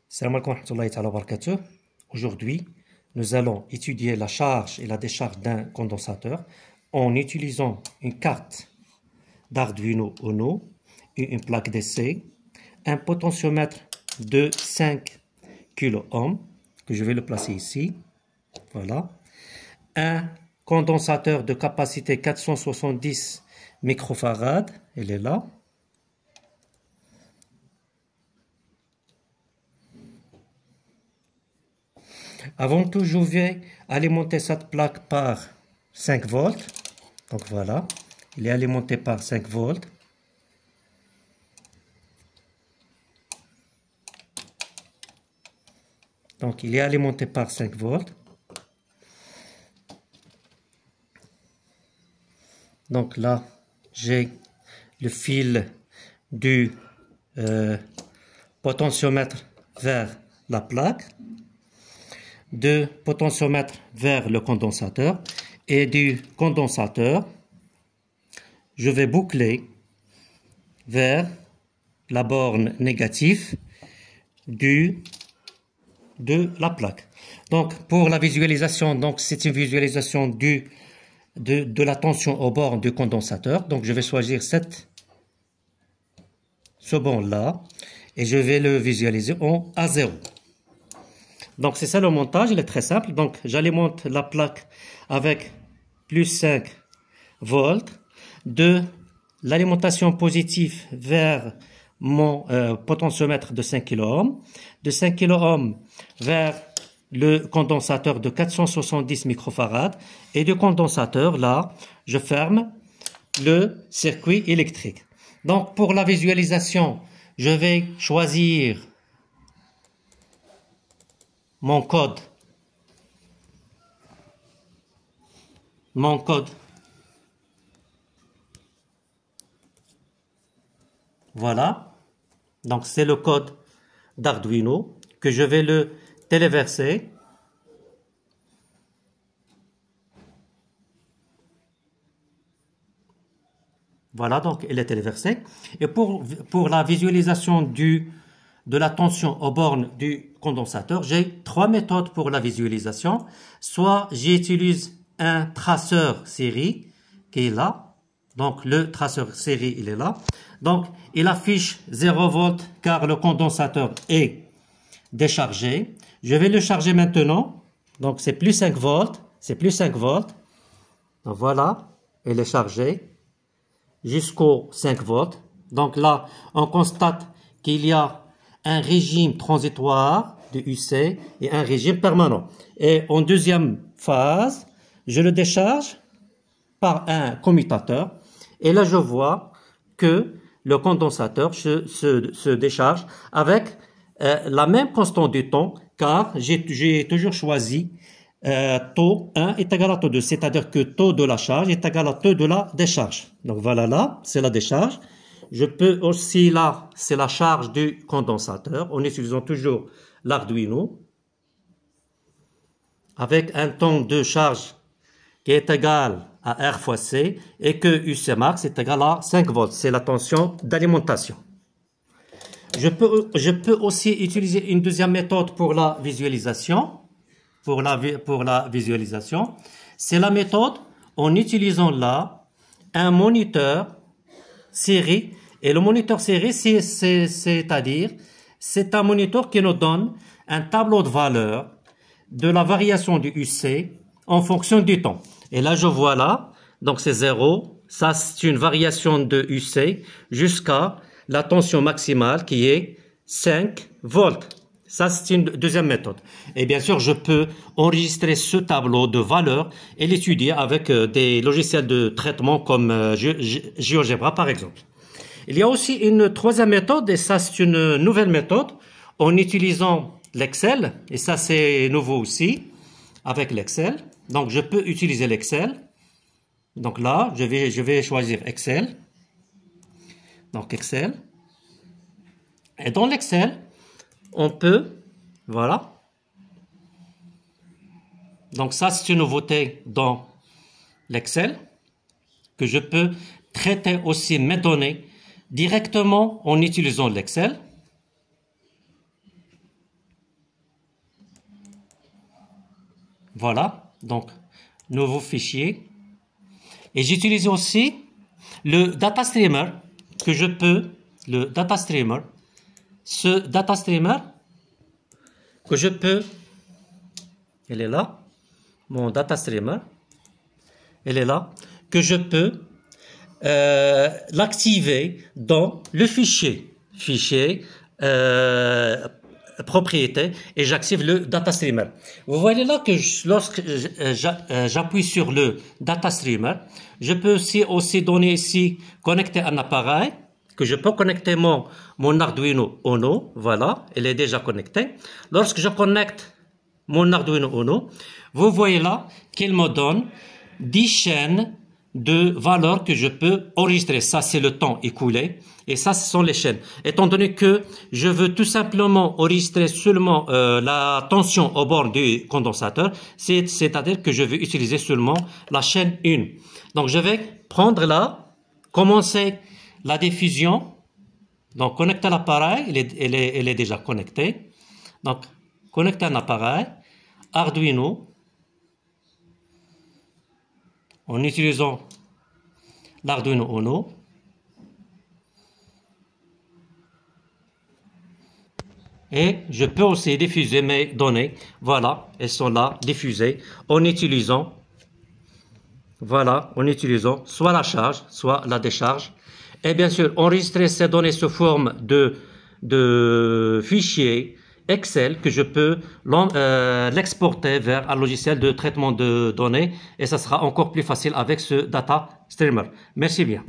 Salam alaikum wa rahmatullahi wa barakatuh. Aujourd'hui, nous allons étudier la charge et la décharge d'un condensateur en utilisant une carte d'Arduino Uno, une plaque d'essai, un potentiomètre de 5 kΩ que je vais le placer ici. Voilà. Un condensateur de capacité 470 microfarad, il est là. Avant tout, je vais alimenter cette plaque par 5 volts. Donc voilà, il est alimenté par 5 volts. Donc il est alimenté par 5 volts. Donc là, j'ai le fil du potentiomètre vers la plaque, de potentiomètre vers le condensateur, et du condensateur, je vais boucler vers la borne négative de la plaque. Donc pour la visualisation, donc c'est une visualisation de la tension aux bornes du condensateur. Donc je vais choisir ce borne là et je vais le visualiser en A0. Donc c'est ça le montage, il est très simple. Donc j'alimente la plaque avec plus 5 volts, de l'alimentation positive vers mon potentiomètre de 5 kΩ, de 5 kΩ vers le condensateur de 470 microfarad, et du condensateur là, je ferme le circuit électrique. Donc pour la visualisation, je vais choisir mon code. Voilà. Donc c'est le code d'Arduino que je vais le téléverser. Voilà, donc il est téléversé. Et pour la visualisation de la tension aux bornes du condensateur, j'ai 3 méthodes pour la visualisation. Soit j'utilise un traceur série qui est là. Donc le traceur série, il est là. Donc il affiche 0 volts car le condensateur est déchargé. Je vais le charger maintenant. Donc c'est plus 5 volts. C'est plus 5 volts. Donc voilà, il est chargé jusqu'aux 5 volts. Donc là, on constate qu'il y a un régime transitoire de UC et un régime permanent. Et en deuxième phase, je le décharge par un commutateur. Et là, je vois que le condensateur se décharge avec la même constante du temps, car j'ai toujours choisi taux 1 est égal à taux 2, c'est-à-dire que taux de la charge est égal à taux de la décharge. Donc voilà, là, c'est la décharge. Je peux aussi, là, c'est la charge du condensateur, en utilisant toujours l'Arduino, avec un temps de charge qui est égal à R fois C, et que UC max est égal à 5 volts. C'est la tension d'alimentation. Je peux aussi utiliser une deuxième méthode pour la visualisation. C'est la méthode en utilisant là un moniteur série. Et le moniteur série, c'est-à-dire, c'est un moniteur qui nous donne un tableau de valeur de la variation du UC en fonction du temps. Et là, je vois là, donc c'est 0, ça c'est une variation de UC jusqu'à la tension maximale qui est 5 volts. Ça, c'est une deuxième méthode. Et bien sûr, je peux enregistrer ce tableau de valeur et l'étudier avec des logiciels de traitement comme GeoGebra, par exemple. Il y a aussi une troisième méthode, et ça, c'est une nouvelle méthode, en utilisant l'Excel. Et ça, c'est nouveau aussi, avec l'Excel. Donc, je peux utiliser l'Excel. Donc là, je vais choisir Excel. Donc, Excel. Et dans l'Excel, on peut, voilà. Donc ça, c'est une nouveauté dans l'Excel, que je peux traiter aussi mes données directement en utilisant l'Excel. Voilà, donc, nouveau fichier. Et j'utilise aussi le data streamer que je peux, le data streamer, ce data streamer que je peux, il est là, mon data streamer, il est là, que je peux l'activer dans le fichier propriété, et j'active le data streamer. Vous voyez là que lorsque j'appuie sur le data streamer, je peux aussi donner ici connecter un appareil, que je peux connecter mon Arduino Uno. Voilà, il est déjà connecté. Lorsque je connecte mon Arduino Uno, vous voyez là qu'il me donne 10 chaînes de valeurs que je peux enregistrer. Ça, c'est le temps écoulé. Et ça, ce sont les chaînes. Étant donné que je veux tout simplement enregistrer seulement la tension aux bornes du condensateur, c'est-à-dire que je vais utiliser seulement la chaîne 1. Donc, je vais prendre là, commencer la diffusion. Donc, connecter l'appareil, il est déjà connecté. Donc, connecter un appareil, Arduino, en utilisant l'Arduino Uno. Et je peux aussi diffuser mes données. Voilà, elles sont là, diffusées, en utilisant, voilà, en utilisant soit la charge, soit la décharge. Et bien sûr, enregistrer ces données sous forme de fichiers Excel que je peux l'exporter vers un logiciel de traitement de données, et ça sera encore plus facile avec ce data streamer. Merci bien.